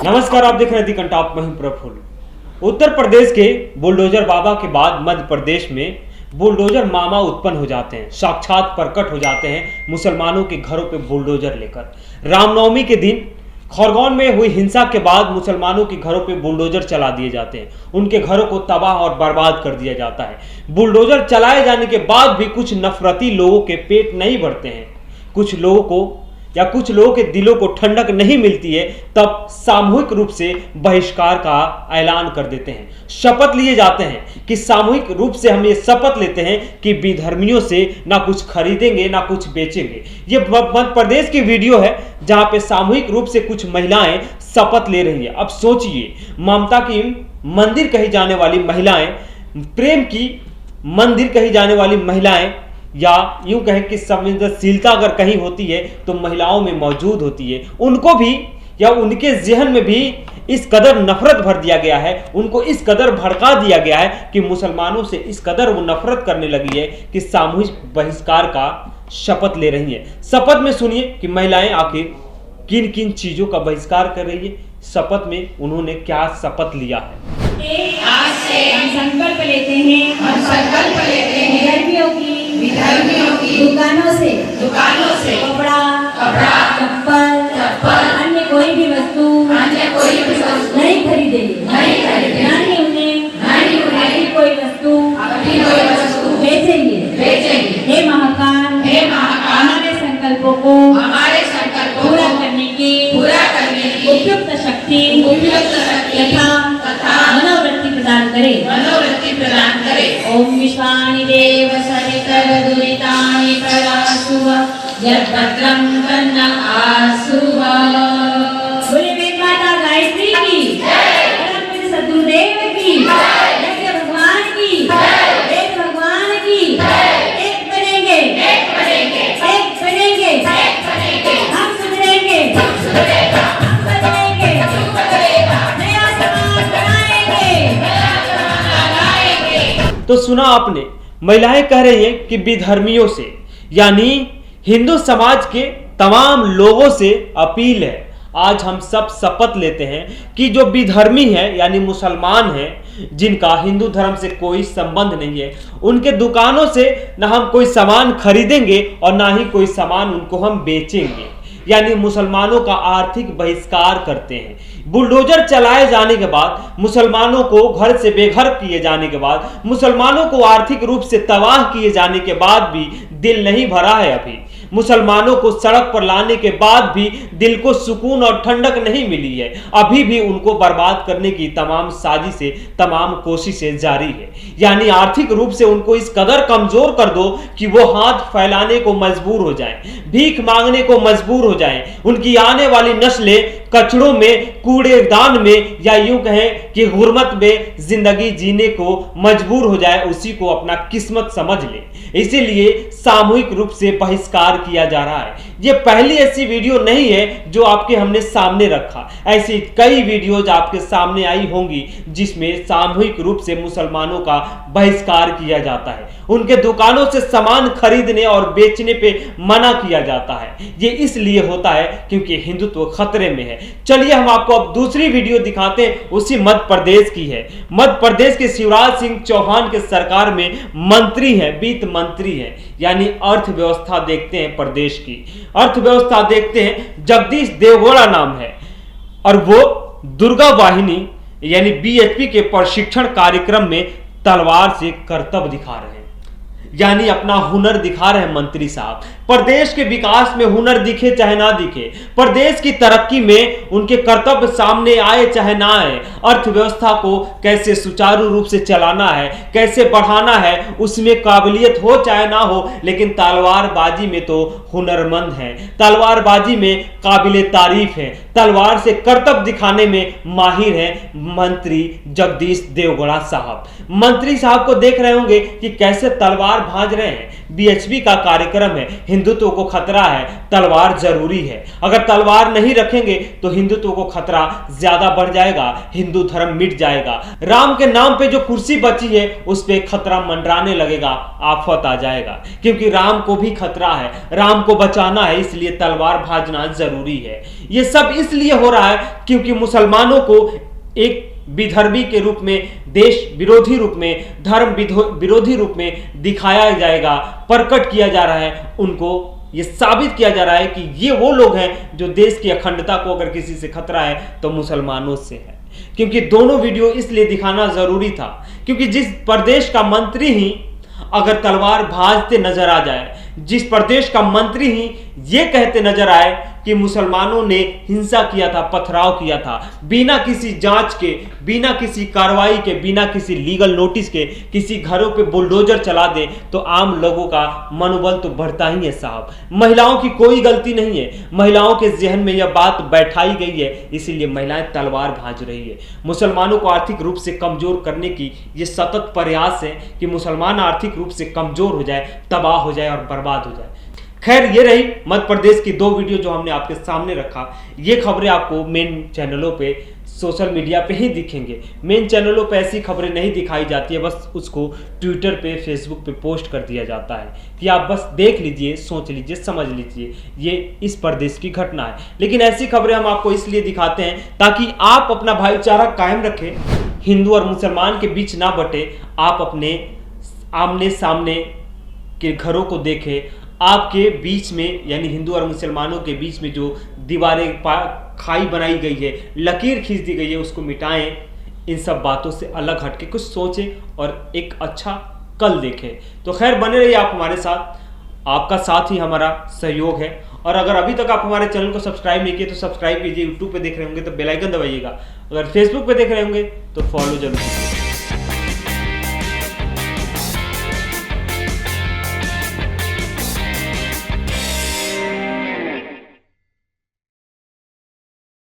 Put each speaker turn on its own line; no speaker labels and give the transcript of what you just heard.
नमस्कार, आप देख रहे हैं दी कंटॉप में प्रफुल्ल। उत्तर प्रदेश के बुलडोजर बाबा के बाद मध्य प्रदेश में बुलडोजर मामा उत्पन्न हो जाते हैं, साक्षात प्रकट हो जाते हैं मुसलमानों के घरों पे बुलडोजर लेकर। रामनवमी के दिन खरगोन में हुई हिंसा के बाद मुसलमानों के घरों पे बुलडोजर चला दिए जाते हैं, उनके घरों को तबाह और बर्बाद कर दिया जाता है। बुलडोजर चलाए जाने के बाद भी कुछ नफरती लोगों के पेट नहीं भरते हैं, कुछ लोगों के दिलों को ठंडक नहीं मिलती है, तब सामूहिक रूप से बहिष्कार का ऐलान कर देते हैं। शपथ लिए जाते हैं कि सामूहिक रूप से हम ये शपथ लेते हैं कि विधर्मियों से ना कुछ खरीदेंगे ना कुछ बेचेंगे। ये मध्य प्रदेश की वीडियो है जहां पे सामूहिक रूप से कुछ महिलाएं शपथ ले रही है। अब सोचिए, ममता की मंदिर कही जाने वाली महिलाएं, प्रेम की मंदिर कही जाने वाली महिलाएं, या यूं कहें कि संवेदनशीलता अगर कहीं होती है तो महिलाओं में मौजूद होती है, उनको भी या उनके जहन में भी इस कदर नफरत भर दिया गया है, उनको इस कदर भड़का दिया गया है कि मुसलमानों से इस कदर वो नफरत करने लगी है कि सामूहिक बहिष्कार का शपथ ले रही है। शपथ में सुनिए कि महिलाएं आखिर किन किन चीजों का बहिष्कार कर रही है, शपथ में उन्होंने क्या शपथ लिया है।
आज से हम संकल्प लेते हैं विधर्मियों की दुकानों से कपड़ा चप्पल अन्य कोई भी वस्तु नहीं खरीदेंगे, ना ही उन्हें कोई वस्तु बेचेंगे। हे महाकाल, हमारे संकल्पों को पूरा करने की उपयुक्त शक्ति तथा मनोवृत्ति प्रदान करे। ओम विश्वानि देव सरितर दुरितानि प्रलासुव यद्भद्रं तन्न आसुव। बोले मेरी माता गायत्री की परम पूज्य सद्गुरुदेव की, यज्ञ भगवान की, वेद भगवान की। एक बनेंगे हम सुधरेंगे, नया समाज बनाएंगे।
तो सुना आपने, महिलाएं कह रही हैं कि विधर्मियों से, यानी हिंदू समाज के तमाम लोगों से अपील है, आज हम सब शपथ लेते हैं कि जो विधर्मी है यानी मुसलमान हैं, जिनका हिंदू धर्म से कोई संबंध नहीं है, उनके दुकानों से ना हम कोई सामान खरीदेंगे और ना ही कोई सामान उनको हम बेचेंगे, यानी मुसलमानों का आर्थिक बहिष्कार करते हैं। बुलडोजर चलाए जाने के बाद, मुसलमानों को घर से बेघर किए जाने के बाद, मुसलमानों को आर्थिक रूप से तबाह किए जाने के बाद भी दिल नहीं भरा है। अभी मुसलमानों को सड़क पर लाने के बाद भी दिल को सुकून और ठंडक नहीं मिली है। अभी भी उनको बर्बाद करने की तमाम साजिशें, तमाम कोशिशें जारी है। यानी आर्थिक रूप से उनको इस कदर कमजोर कर दो कि वो हाथ फैलाने को मजबूर हो जाएं, भीख मांगने को मजबूर हो जाएं, उनकी आने वाली नस्लें कचड़ों में, कूड़ेदान में, या यूं कहें कि गुर्बत में जिंदगी जीने को मजबूर हो जाए, उसी को अपना किस्मत समझ ले। इसीलिए सामूहिक रूप से बहिष्कार किया जा रहा है। ये पहली ऐसी वीडियो नहीं है जो आपके हमने सामने रखा, ऐसी कई वीडियोज आपके सामने आई होंगी जिसमें सामूहिक रूप से मुसलमानों का बहिष्कार किया जाता है, उनके दुकानों से सामान खरीदने और बेचने पे मना किया जाता है। ये इसलिए होता है क्योंकि हिंदुत्व खतरे में है। चलिए हम आपको अब दूसरी वीडियो दिखाते हैं, उसी मध्य प्रदेश की है। मध्य प्रदेश के शिवराज सिंह चौहान के सरकार में मंत्री हैं, वित्त मंत्री हैं, यानी अर्थव्यवस्था देखते हैं प्रदेश की, अर्थव्यवस्था देखते हैं। जगदीश देवगौड़ा नाम है और वो दुर्गा वाहिनी यानी बीएचपी के प्रशिक्षण कार्यक्रम में तलवार से करतब दिखा रहे हैं, यानी अपना हुनर दिखा रहे हैं मंत्री साहब। प्रदेश के विकास में हुनर दिखे चाहे ना दिखे, प्रदेश की तरक्की में उनके कर्तव्य सामने आए चाहे ना आए, अर्थव्यवस्था को कैसे सुचारू रूप से चलाना है, कैसे बढ़ाना है, उसमें काबिलियत हो चाहे ना हो, लेकिन तलवारबाजी में तो हुनरमंद है, तलवारबाजी में काबिले तारीफ है, तलवार से कर्तव्य दिखाने में माहिर है मंत्री जगदीश देवगौड़ा साहब। मंत्री साहब को देख रहे होंगे कि कैसे तलवार भांज रहे हैं। बीएचपी का कार्यक्रम है, हिंदुत्व को खतरा है, तलवार जरूरी है। अगर तलवार नहीं रखेंगे तो हिंदुत्व को खतरा ज्यादा बढ़ जाएगा, हिंदू धर्म मिट जाएगा। राम के नाम पे जो कुर्सी बची है उस पे खतरा मंडराने लगेगा, आफत आ जाएगा, क्योंकि राम को भी खतरा है, राम को बचाना है, इसलिए तलवार भाजना जरूरी है। ये सब इसलिए हो रहा है क्योंकि मुसलमानों को एक विधर्मी के रूप में, देश विरोधी रूप में, धर्म विरोधी रूप में दिखाया जाएगा, प्रकट किया जा रहा है। उनको ये साबित किया जा रहा है कि ये वो लोग हैं जो देश की अखंडता को अगर किसी से खतरा है तो मुसलमानों से है। क्योंकि दोनों वीडियो इसलिए दिखाना जरूरी था क्योंकि जिस प्रदेश का मंत्री ही अगर तलवार भाजते नजर आ जाए, जिस प्रदेश का मंत्री ही ये कहते नजर आए कि मुसलमानों ने हिंसा किया था, पथराव किया था, बिना किसी जांच के, बिना किसी कार्रवाई के, बिना किसी लीगल नोटिस के किसी घरों पे बुलडोजर चला दे, तो आम लोगों का मनोबल तो बढ़ता ही है साहब। महिलाओं की कोई गलती नहीं है, महिलाओं के जहन में यह बात बैठाई गई है, इसीलिए महिलाएं तलवार भांज रही है। मुसलमानों को आर्थिक रूप से कमजोर करने की यह सतत प्रयास है कि मुसलमान आर्थिक रूप से कमजोर हो जाए, तबाह हो जाए और बर्बाद हो जाए। खैर, ये रही मध्य प्रदेश की दो वीडियो जो हमने आपके सामने रखा। ये खबरें आपको मेन चैनलों पे, सोशल मीडिया पे ही दिखेंगे। मेन चैनलों पे ऐसी खबरें नहीं दिखाई जाती है, बस उसको ट्विटर पे, फेसबुक पे पोस्ट कर दिया जाता है कि आप बस देख लीजिए, सोच लीजिए, समझ लीजिए ये इस प्रदेश की घटना है। लेकिन ऐसी खबरें हम आपको इसलिए दिखाते हैं ताकि आप अपना भाईचारा कायम रखें, हिंदू और मुसलमान के बीच ना बटे, आप अपने आमने सामने के घरों को देखें, आपके बीच में यानी हिंदू और मुसलमानों के बीच में जो दीवारें खाई बनाई गई है, लकीर खींच दी गई है, उसको मिटाएं। इन सब बातों से अलग हटके कुछ सोचें और एक अच्छा कल देखें। तो खैर, बने रहिए आप हमारे साथ, आपका साथ ही हमारा सहयोग है। और अगर अभी तक आप हमारे चैनल को सब्सक्राइब नहीं किए तो सब्सक्राइब कीजिए। यूट्यूब पे देख रहे होंगे तो बेल आइकन दबाइएगा, अगर फेसबुक पे देख रहे होंगे तो फॉलो जरूर कीजिए।